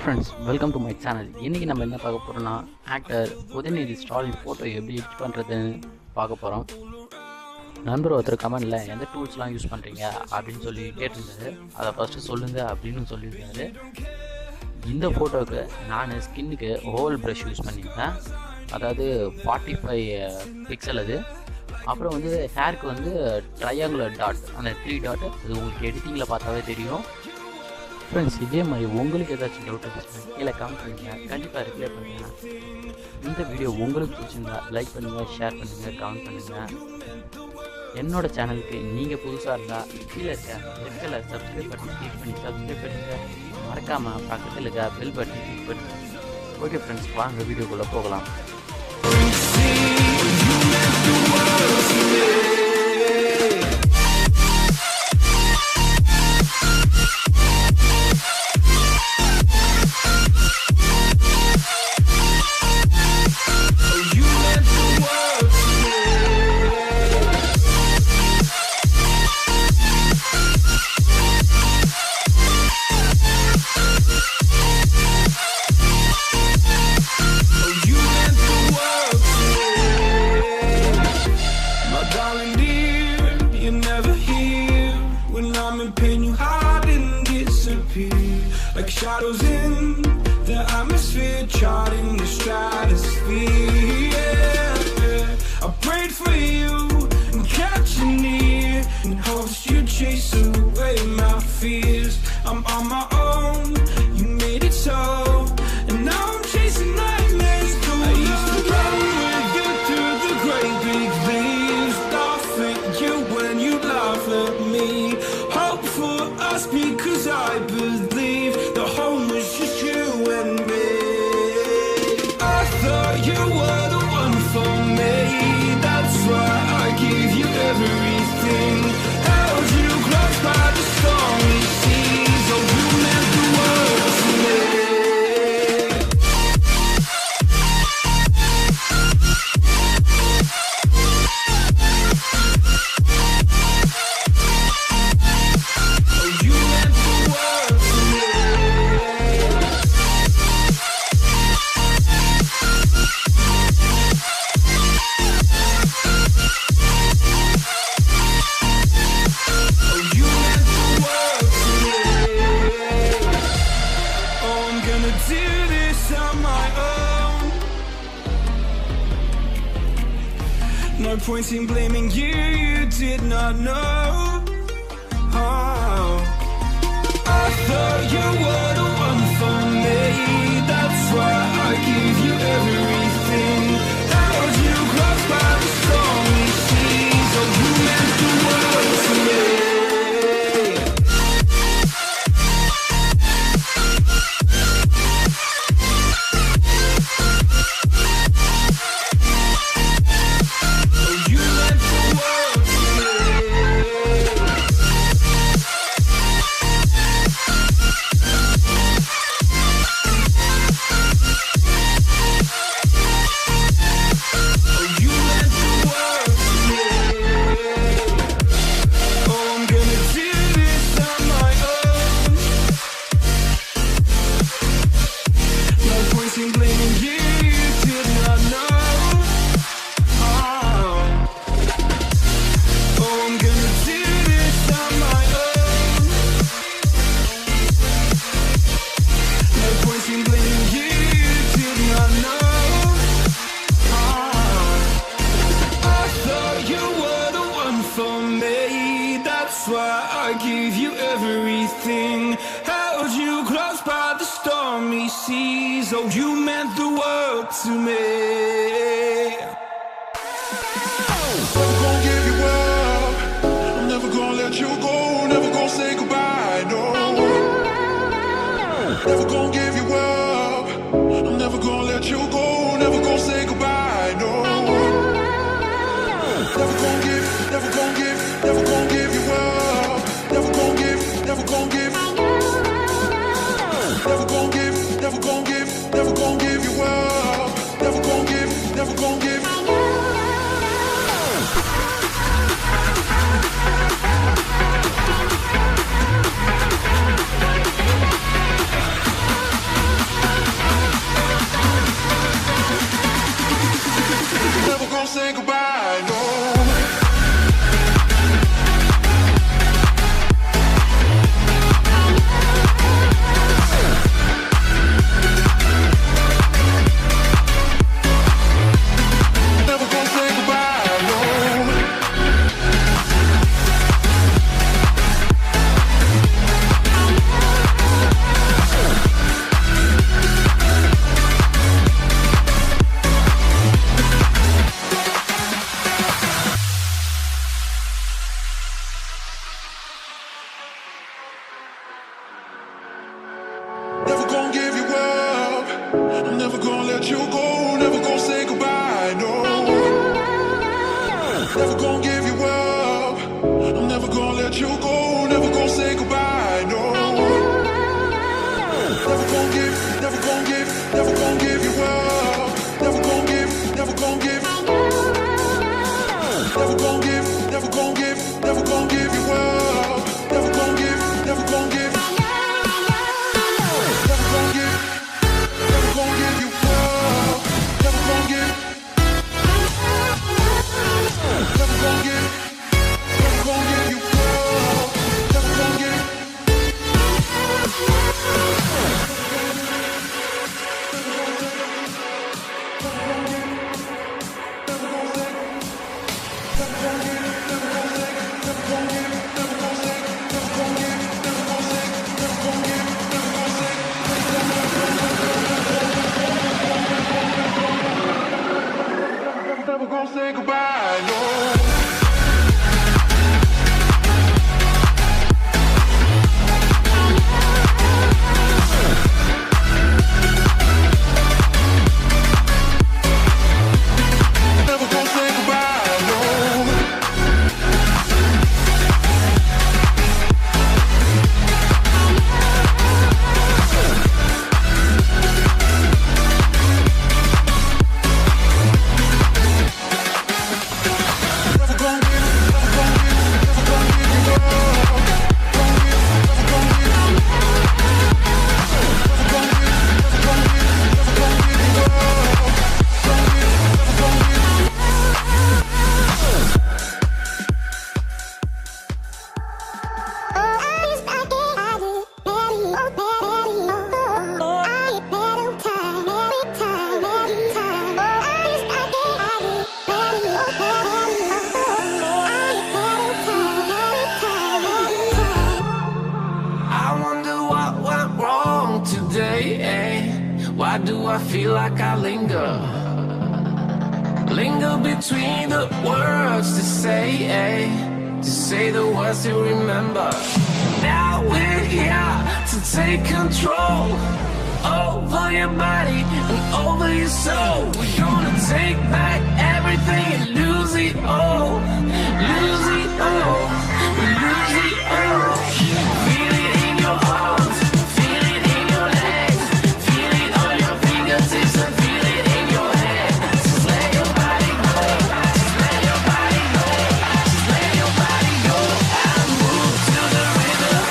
friends, welcome to my channel. இன்னைக்கு நம்ம என்ன பார்க்க போறோம்னா ஆக்டர் உதயநிதி ஸ்டாலின் போட்டோ எப்படி எடிட் பண்றதுன்னு பார்க்க போறோம். நண்பர் ஒருத்தர் கமெண்ட்ல எந்த டூல்ஸ்லாம் யூஸ் பண்றீங்க அப்படின்னு சொல்லி கேட்டிருந்தாரு. அதை ஃபர்ஸ்ட் சொல்லுங்க அப்படின்னு சொல்லியிருந்தாரு. இந்த ஃபோட்டோவுக்கு நான் ஸ்கின்னுக்கு ஹோல் ப்ரஷ் யூஸ் பண்ணியிருந்தேன். அதாவது 45 பிக்சல் அது. அப்புறம் வந்து ஹேருக்கு வந்து ட்ரையாங்குலர் டாட், அந்த 3 டாட், அது உங்களுக்கு எடிட்டிங்கில் பார்த்தாவே தெரியும். ஃப்ரெண்ட்ஸ், இதே மாதிரி உங்களுக்கு ஏதாச்சும் டவுட் இருந்துச்சுன்னா கீழே கமெண்ட் பண்ணுங்கள், கண்டிப்பாக ரிப்ளை பண்ணுங்கள். இந்த வீடியோ உங்களுக்கு பிடிச்சிருந்தா லைக் பண்ணுங்கள், ஷேர் பண்ணுங்கள், கமெண்ட் பண்ணுங்கள். என்னோட சேனலுக்கு நீங்கள் புதுசாக இருந்தால் கீழே இருக்க red colour subscribe button click பண்ணி சப்ஸ்கிரைப் பண்ணுங்கள். மறக்காமல் பக்கத்தில் இருக்க பெல் பட்டன் கிளிக் பண்ணுங்கள். ஓகே ஃப்ரெண்ட்ஸ், வாங்க வீடியோக்குள்ளே போகலாம். Like shadows in the atmosphere, charting the stratosphere. Yeah. I prayed for you and kept you near, in hopes you'd chase away my fears. I'm on my own, you made it so, and now I'm chasing nightmares. I used to run with you through the great big leaves, laugh at you when you laugh at me. Hope for us because I believe the home was just you and me. I thought you were the one for me, that's why I gave you everything. Held you close by the stormy seas, oh you meant the world to me. No point in blaming you, you did not know. Oh. I thought you were the one for me, that's why I gave you everything. Held you close by the stormy seas, oh you meant the world to me. I gave you everything, held you close by the stormy seas, oh you meant the world to me. Never gonna give you up, I'm never gonna let you go, never gonna say goodbye, no. Never gonna give you up, I'm never gonna let you go, never gonna say goodbye, no. Never gonna give, never gonna give, never gonna give you up. Never gon' give, never gon' give. Never gon' give, never gon' give, never gon' give you up. Never gon' give, never gon' give. say goodbye, no. Never gonna give you up. I'm never gonna let you go. Never gonna say goodbye, no. Never gonna give you up. I'm never gonna let you go. Never gonna say goodbye, no. Never gonna give, never gonna give, never gonna give you up. Never gonna give, never gonna give. Never gonna give, never gonna give, never gonna give you up. Never gonna give, never gonna give. Never gonna say goodbye, no. Why do I feel like I linger? Linger between the words to say the words to remember. Now we're here to take control over your body and over your soul. We're gonna take back everything and lose it all. Lose it all. We lose it all. Feel it in your arms. Feel it in your legs. Feel it on your fingertips and feel it in your head. Just let your body go. Just let your body go. Just let your body go and move to the rhythm.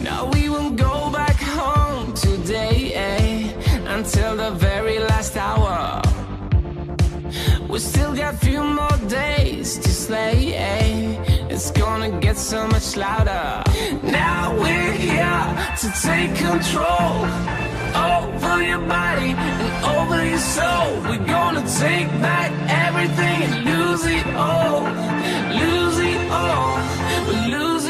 Now we won't go back home today, until the very last hour. We still got few more days to slay, it's gonna get so much louder. Now we're here to take control over your body and over your soul. We're gonna take back everything and lose it all. Lose it all. We lose